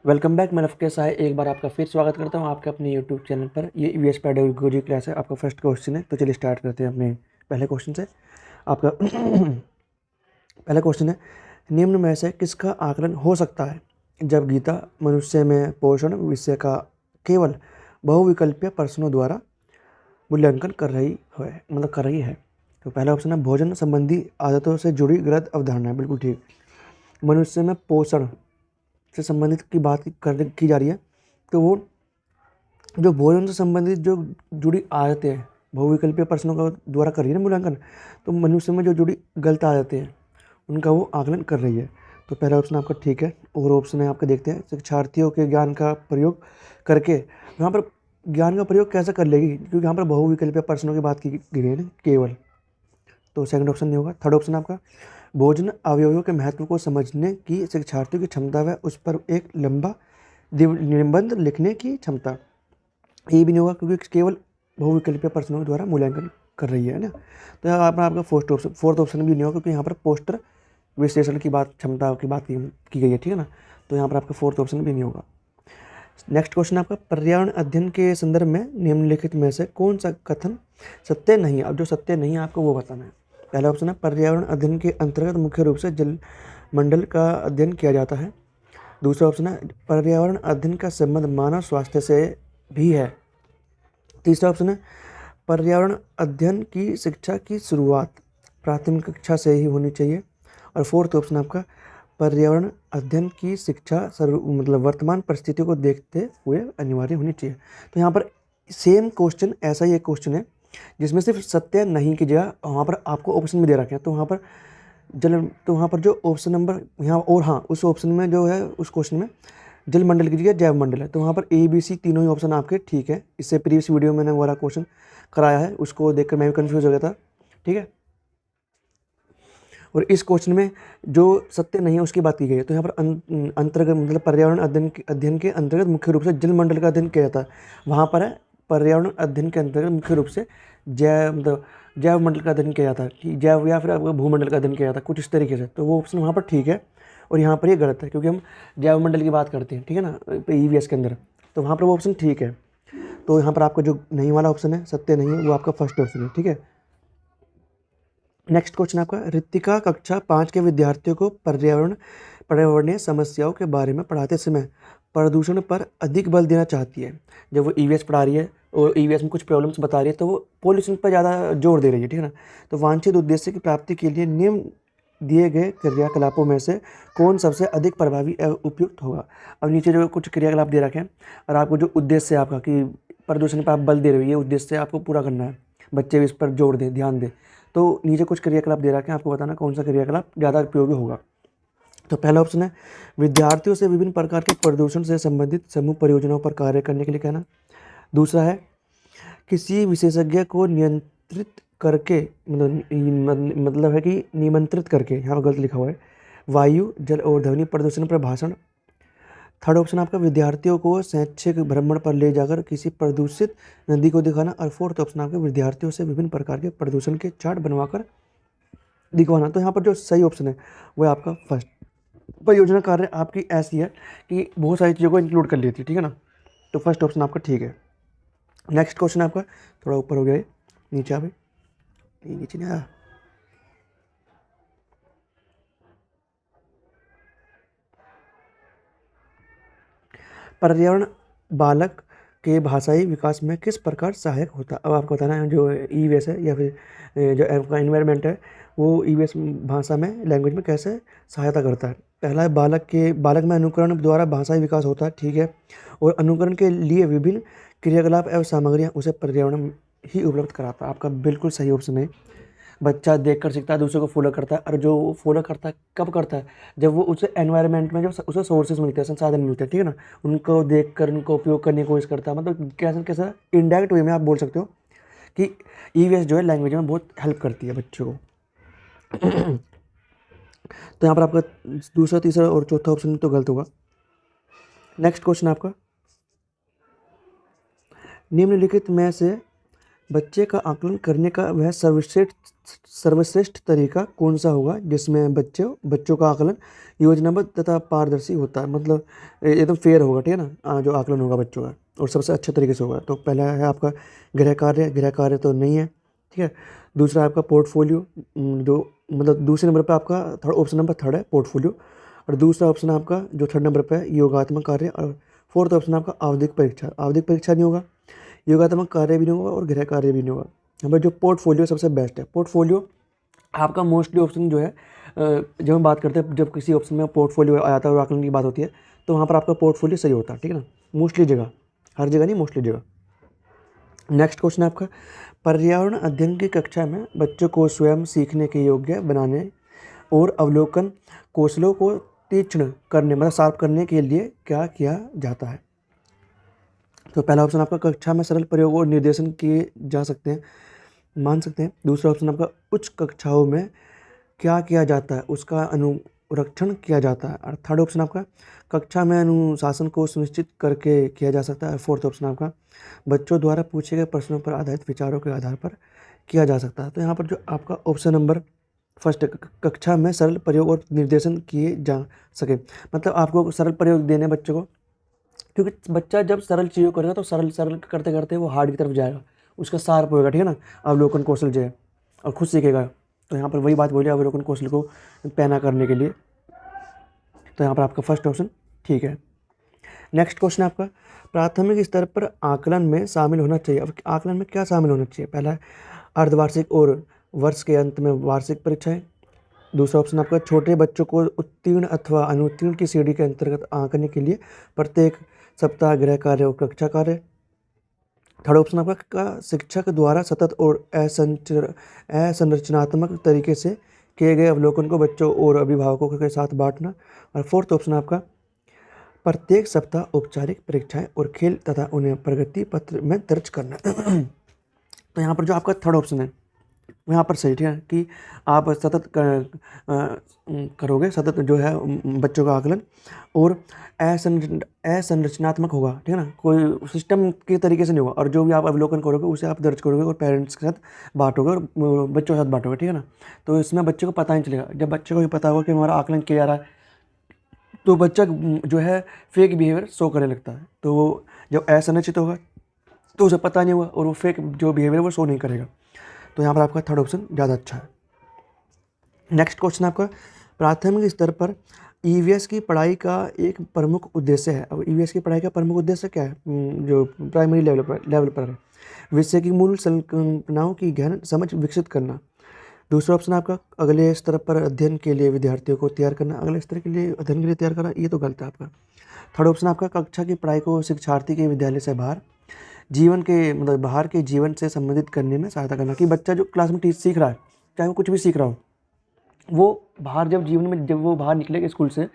Welcome back. मैं लवकेश साय एक बार आपका फिर स्वागत करता हूं आपके अपने यूट्यूब चैनल पर। ये ईवीएस पेडागोजी क्लास है। आपका फर्स्ट क्वेश्चन है, तो चलिए स्टार्ट करते हैं अपने पहले क्वेश्चन से। आपका पहला क्वेश्चन है, निम्न में से किसका आकलन हो सकता है जब गीता मनुष्य में पोषण विषय का केवल बहुविकल्पीय प्रश्नों द्वारा मूल्यांकन कर रही है, कर रही है। तो पहला ऑप्शन है भोजन संबंधी आदतों से जुड़ी गलत अवधारणा, बिल्कुल ठीक। मनुष्य में पोषण से संबंधित की बात की जा रही है, तो वो जो भोजन से संबंधित जो जुड़ी आदतें हैं, बहुविकल्पीय प्रश्नों का द्वारा कर रही है ना मूल्यांकन, तो मनुष्य में जो जुड़ी गलत आदतें हैं उनका वो आकलन कर रही है। तो पहला ऑप्शन आपका ठीक है। और ऑप्शन है आपका, देखते हैं, शिक्षार्थियों के ज्ञान का प्रयोग करके। यहाँ पर ज्ञान का प्रयोग कैसे कर लेगी, क्योंकि यहाँ पर बहुविकल्पीय प्रश्नों की बात की गई है ना केवल, तो सेकंड ऑप्शन नहीं होगा। थर्ड ऑप्शन आपका, भोजन अवयवों के महत्व को समझने की शिक्षार्थियों की क्षमता व उस पर एक लंबा निबंध लिखने की क्षमता, ये भी नहीं होगा क्योंकि केवल बहुविकल्पीय प्रश्नों द्वारा मूल्यांकन कर रही है ना। तो यहाँ पर आपका फोर्थ ऑप्शन भी नहीं होगा, क्योंकि यहाँ पर पोस्टर विश्लेषण की बात, क्षमता की बात की गई है, ठीक है ना। तो यहाँ पर आपका फोर्थ ऑप्शन भी नहीं होगा। नेक्स्ट क्वेश्चन आपका, पर्यावरण अध्ययन के संदर्भ में निम्नलिखित में से कौन सा कथन सत्य नहीं है। अब जो सत्य नहीं है आपको वो बताना है। पहला ऑप्शन है, पर्यावरण अध्ययन के अंतर्गत मुख्य रूप से जल मंडल का अध्ययन किया जाता है। दूसरा ऑप्शन है, पर्यावरण अध्ययन का संबंध मानव स्वास्थ्य से भी है। तीसरा ऑप्शन है, पर्यावरण अध्ययन की शिक्षा की शुरुआत प्राथमिक कक्षा से ही होनी चाहिए। और फोर्थ ऑप्शन आपका, पर्यावरण अध्ययन की शिक्षा वर्तमान परिस्थितियों को देखते हुए अनिवार्य होनी चाहिए। तो यहाँ पर सेम क्वेश्चन, ऐसा ही एक क्वेश्चन है जिसमें सिर्फ सत्य नहीं की जगह वहाँ पर आपको ऑप्शन भी दे रखे हैं। तो वहाँ पर जो ऑप्शन नंबर यहाँ, और हाँ, उस ऑप्शन में जो है, उस क्वेश्चन में जल मंडल की जगह जैव मंडल है, तो वहाँ पर ए बी सी तीनों ही ऑप्शन आपके ठीक है। इससे प्रीवियस वीडियो में मैंने वाला क्वेश्चन कराया है, उसको देखकर मैं भी कंफ्यूज हो गया था, ठीक है। और इस क्वेश्चन में जो सत्य नहीं है उसकी बात की गई है। तो यहाँ पर अंतर्गत पर्यावरण अध्ययन के अंतर्गत मुख्य रूप से जल मंडल का अध्ययन किया जाता है। वहाँ पर है पर्यावरण अध्ययन के अंतर्गत मुख्य रूप से जैव मंडल का अध्ययन किया जाता है, कि जैव या फिर आपका भूमंडल का अध्ययन किया जाता है, कुछ इस तरीके से। तो वो ऑप्शन वहाँ पर ठीक है और यहाँ पर ये गलत है, क्योंकि हम जैव मंडल की बात करते हैं, ठीक है ना, ईवीएस के अंदर। तो वहाँ पर वो ऑप्शन ठीक है। तो यहाँ पर आपका जो नहीं वाला ऑप्शन है, सत्य नहीं है, वो आपका फर्स्ट ऑप्शन है, ठीक है। नेक्स्ट क्वेश्चन आपका, रितिका कक्षा 5 के विद्यार्थियों को पर्यावरणीय समस्याओं के बारे में पढ़ाते समय प्रदूषण पर अधिक बल देना चाहती है। जब वो ईवीएस पढ़ा रही है और ईवीएस में कुछ प्रॉब्लम्स बता रही है, तो वो पॉल्यूशन पर ज़्यादा जोर दे रही है, ठीक है ना। तो वांछित उद्देश्य की प्राप्ति के लिए निम्न दिए गए क्रियाकलापों में से कौन सबसे अधिक प्रभावी एवं उपयुक्त होगा। अब नीचे जो कुछ क्रियाकलाप दे रखे हैं, और आपको जो उद्देश्य है आपका कि प्रदूषण पर आप बल दे रहे हो, ये उद्देश्य आपको पूरा करना है, बच्चे भी इस पर जोर दें, ध्यान दें। तो नीचे कुछ क्रियाकलाप दे रखे हैं, आपको बताना कौन सा क्रियाकलाप ज़्यादा उपयोगी होगा। तो पहला ऑप्शन है, विद्यार्थियों से विभिन्न प्रकार के प्रदूषण से संबंधित समूह परियोजनाओं पर कार्य करने के लिए कहना। दूसरा है, किसी विशेषज्ञ को नियंत्रित करके, मतलब है कि निमंत्रित करके, यहाँ गलत लिखा हुआ है, वायु जल और ध्वनि प्रदूषण पर भाषण। थर्ड ऑप्शन आपका, विद्यार्थियों को शैक्षिक भ्रमण पर ले जाकर किसी प्रदूषित नदी को दिखाना। और फोर्थ ऑप्शन आपका, विद्यार्थियों से विभिन्न प्रकार के प्रदूषण के चार्ट बनवाकर दिखवाना। तो यहाँ पर जो सही ऑप्शन है वो है आपका फर्स्ट। परियोजना कार्य आपकी ऐसी है कि बहुत सारी चीज़ों को इंक्लूड कर लेती है, ठीक है ना। तो फर्स्ट ऑप्शन आपका ठीक है। नेक्स्ट क्वेश्चन आपका थोड़ा ऊपर हो गया है, नीचे आ भाई, नीचे नहीं आया। पर्यावरण बालक के भाषाई विकास में किस प्रकार सहायक होता है। अब आपको बताना है जो ईवीएस है या फिर जो आपका इन्वायरमेंट है, वो ईवीएस भाषा में, लैंग्वेज में कैसे सहायता करता है। पहला है, बालक में अनुकरण द्वारा भाषाई विकास होता है, ठीक है। और अनुकरण के लिए विभिन्न क्रियाकलाप एवं सामग्रियाँ उसे पर्यावरण ही उपलब्ध कराता है। आपका बिल्कुल सही ऑप्शन है। बच्चा देख कर सीखता है, दूसरे को फॉलो करता है, और जो वो फॉलो करता है कब करता है, जब वो उसे एनवायरनमेंट में, जब उसे सोर्सेज मिलते हैं, संसाधन मिलते हैं, ठीक है ना, उनको देख कर उनको उपयोग करने की कोशिश करता है। मतलब कैसा कैसा इनडायरेक्ट वे में आप बोल सकते हो कि ईवीएस जो है लैंग्वेज में बहुत हेल्प करती है बच्चों को। तो यहाँ पर आपका दूसरा, तीसरा और चौथा ऑप्शन तो गलत होगा। नेक्स्ट क्वेश्चन आपका, निम्नलिखित में से बच्चे का आकलन करने का वह सर्वश्रेष्ठ तरीका कौन सा होगा जिसमें बच्चों का आकलन योजनाबद्ध तथा पारदर्शी होता है, मतलब एकदम फेयर होगा, ठीक है ना, जो आकलन होगा बच्चों का और सबसे अच्छे तरीके से होगा। तो पहला है आपका गृह कार्य तो नहीं है, ठीक है। दूसरा आपका पोर्टफोलियो, जो मतलब दूसरे नंबर पर आपका थर्ड ऑप्शन नंबर थर्ड है पोर्टफोलियो, और दूसरा ऑप्शन आपका जो थर्ड नंबर पर है योगात्मक कार्य, और फोर्थ ऑप्शन आपका आवधिक परीक्षा। आवधिक परीक्षा नहीं होगा, योगात्मक कार्य भी नहीं होगा और गृह कार्य भी नहीं होगा। यहाँ पर जो पोर्टफोलियो सबसे बेस्ट है। पोर्टफोलियो आपका मोस्टली ऑप्शन जो है, जब हम बात करते हैं, जब किसी ऑप्शन में पोर्टफोलियो आता है और आकलन की बात होती है, तो वहाँ पर आपका पोर्टफोलियो सही होता है, ठीक है ना, मोस्टली जगह, हर जगह नहीं, मोस्टली जगह। नेक्स्ट क्वेश्चन है आपका, पर्यावरण अध्ययन की कक्षा में बच्चों को स्वयं सीखने के योग्य बनाने और अवलोकन कौशलों को तीक्ष्ण करने, मतलब शार्प करने के लिए क्या किया जाता है। तो पहला ऑप्शन आपका कक्षा में सरल प्रयोग और निर्देशन किए जा सकते हैं, मान सकते हैं। दूसरा ऑप्शन आपका उच्च कक्षाओं में क्या किया जाता है, उसका अनुरक्षण किया जाता है। और थर्ड ऑप्शन आपका कक्षा में अनुशासन को सुनिश्चित करके किया जा सकता है। फोर्थ ऑप्शन आपका बच्चों द्वारा पूछे गए प्रश्नों पर आधारित विचारों के आधार पर किया जा सकता है। तो यहाँ पर जो आपका ऑप्शन नंबर फर्स्ट, कक्षा में सरल प्रयोग और निर्देशन किए जा सके, मतलब आपको सरल प्रयोग देने बच्चों को, क्योंकि बच्चा जब सरल चीज़ों करेगा तो सरल सरल करते करते वो हार्ड की तरफ जाएगा, उसका शार्प होएगा, ठीक है ना, अवलोकन कौशल जो है, और खुद सीखेगा। तो यहाँ पर वही बात बोली अवलोकन कौशल को पैना करने के लिए। तो यहाँ पर आपका फर्स्ट ऑप्शन ठीक है। नेक्स्ट क्वेश्चन आपका, प्राथमिक स्तर पर आकलन में शामिल होना चाहिए। अब आकलन में क्या शामिल होना चाहिए? पहला है अर्धवार्षिक और वर्ष के अंत में वार्षिक परीक्षाएं। दूसरा ऑप्शन आपका छोटे बच्चों को उत्तीर्ण अथवा अनुत्तीर्ण की श्रेणी के अंतर्गत आंकने के लिए प्रत्येक सप्ताह गृह कार्य और कक्षा कार्य। थर्ड ऑप्शन आपका शिक्षक द्वारा सतत और असंरचनात्मक तरीके से किए गए अवलोकन को बच्चों और अभिभावकों के साथ बांटना। और फोर्थ ऑप्शन आपका प्रत्येक सप्ताह औपचारिक परीक्षाएं और खेल तथा उन्हें प्रगति पत्र में दर्ज करना। तो यहाँ पर जो आपका थर्ड ऑप्शन है यहाँ पर सही, ठीक है, कि आप सतत करोगे, सतत जो है बच्चों का आकलन, और असंरचनात्मक होगा, ठीक है ना, कोई सिस्टम के तरीके से नहीं होगा, और जो भी आप अवलोकन करोगे उसे आप दर्ज करोगे और पेरेंट्स के साथ बांटोगे और बच्चों के साथ बांटोगे, ठीक है ना। तो इसमें बच्चे को पता नहीं चलेगा। जब बच्चे को भी पता होगा कि हमारा आकलन किया जा रहा है, तो बच्चा जो है फेक बिहेवियर शो करने लगता है। तो वो जब असंरचित होगा तो उसे पता नहीं होगा और वो फेक जो बिहेवियर वो शो नहीं करेगा। तो यहाँ पर आपका थर्ड ऑप्शन ज़्यादा अच्छा है। नेक्स्ट क्वेश्चन आपका, प्राथमिक स्तर पर ईवीएस की पढ़ाई का एक प्रमुख उद्देश्य है। अब ईवीएस की पढ़ाई का प्रमुख उद्देश्य क्या है? जो प्राइमरी लेवल पर है, विषय की मूल संकल्पनाओं की गहन समझ विकसित करना। दूसरा ऑप्शन आपका अगले स्तर पर अध्ययन के लिए विद्यार्थियों को तैयार करना। अगले स्तर के लिए अध्ययन के लिए तैयार करना, ये तो गलत है आपका। थर्ड ऑप्शन आपका कक्षा की पढ़ाई को शिक्षार्थी के विद्यालय से बाहर जीवन के, मतलब बाहर के जीवन से संबंधित करने में सहायता करना, कि बच्चा जो क्लास में सीख रहा है, चाहे वो कुछ भी सीख रहा हो, वो बाहर जब जीवन में, जब वो बाहर निकलेगा स्कूल से,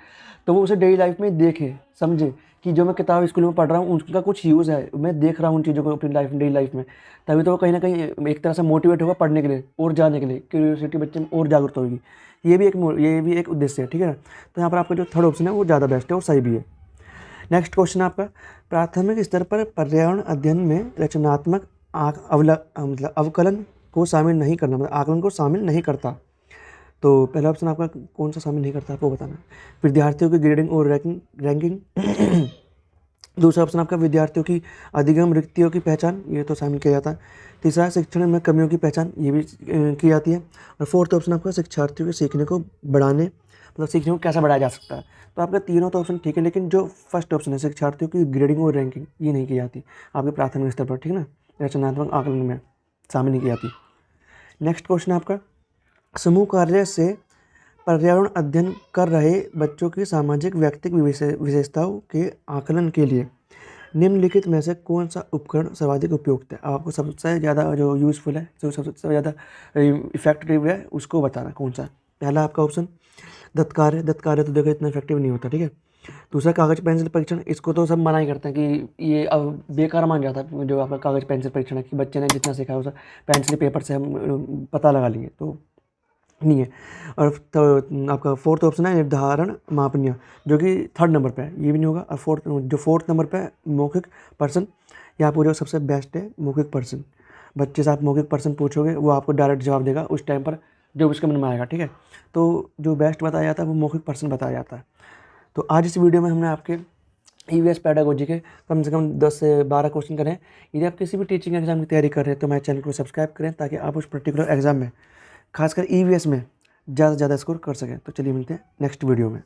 तो वो उसे डेली लाइफ में देखे समझे कि जो मैं किताब स्कूल में पढ़ रहा हूँ उनका कुछ यूज़ है, मैं देख रहा हूँ उन चीज़ों को अपनी लाइफ में, डेली लाइफ में। तभी तो वो कहीं ना कहीं एक तरह से मोटिवेट होगा पढ़ने के लिए और जाने के लिए, क्यूरियोसिटी बच्चे में और जागरूक होगी। ये भी एक उद्देश्य है, ठीक है ना। तो यहाँ पर आपका जो थर्ड ऑप्शन है वो ज़्यादा बेस्ट है और सही भी है। नेक्स्ट क्वेश्चन आपका, प्राथमिक स्तर पर पर्यावरण अध्ययन में रचनात्मक मतलब अवकलन को शामिल नहीं करना, मतलब आकलन को शामिल नहीं करता। तो पहला ऑप्शन आपका कौन सा शामिल नहीं करता आपको बताना। विद्यार्थियों की ग्रेडिंग और रैंकिंग। दूसरा ऑप्शन आपका विद्यार्थियों की अधिगम रिक्तियों की पहचान, ये तो शामिल किया जाता है। तीसरा शिक्षण में कमियों की पहचान, ये भी की जाती है। और फोर्थ ऑप्शन आपका शिक्षार्थियों के सीखने को बढ़ाने, मतलब सीखने को कैसा बढ़ाया जा सकता है। तो आपका तीनों तो ऑप्शन ठीक है, लेकिन जो फर्स्ट ऑप्शन है शिक्षार्थियों की ग्रेडिंग और रैंकिंग, ये नहीं की जाती आपके प्राथमिक स्तर पर, ठीक है ना, रचनात्मक आकलन में शामिल नहीं की जाती। नेक्स्ट क्वेश्चन आपका, समूह कार्य से पर्यावरण अध्ययन कर रहे बच्चों की सामाजिक व्यक्तिगत विशेषताओं के आकलन के लिए निम्नलिखित में से कौन सा उपकरण सर्वाधिक उपयुक्त है। आपको सबसे ज़्यादा जो यूज़फुल है, जो सबसे ज़्यादा इफेक्टिव है, उसको बताना कौन सा। पहला आपका ऑप्शन दत्त कार्य तो देखो इतना इफेक्टिव नहीं होता, ठीक है। दूसरा कागज पेंसिल परीक्षण, इसको तो सब मना ही करते हैं कि ये अब बेकार मान जाता है जो आपका कागज पेंसिल परीक्षण है, कि बच्चे ने जितना सीखा है उसे पेंसिल पेपर से हम पता लगा लेंगे, तो नहीं है। और तो आपका फोर्थ ऑप्शन है निर्धारण मापनीय, जो कि थर्ड नंबर पे है, ये भी नहीं होगा। और फोर्थ नंबर पे है मौखिक पर्सन, यहाँ पर जो सबसे बेस्ट है मौखिक पर्सन, बच्चे से आप मौखिक प्रश्न पूछोगे, वो आपको डायरेक्ट जवाब देगा उस टाइम पर जो उसके मन में आएगा, ठीक है। तो जो बेस्ट बताया जाता है वो मौखिक प्रश्न बताया जाता है। तो आज इस वीडियो में हमने आपके ईवीएस पेडागोजी के कम से कम 10 से 12 क्वेश्चन करें। यदि आप किसी भी टीचिंग एग्जाम की तैयारी कर रहे हैं तो हमारे चैनल को सब्सक्राइब करें, ताकि आप उस पर्टिकुलर एग्जाम में, खासकर ईवीएस में ज़्यादा से ज़्यादा स्कोर कर सकें। तो चलिए मिलते हैं नेक्स्ट वीडियो में।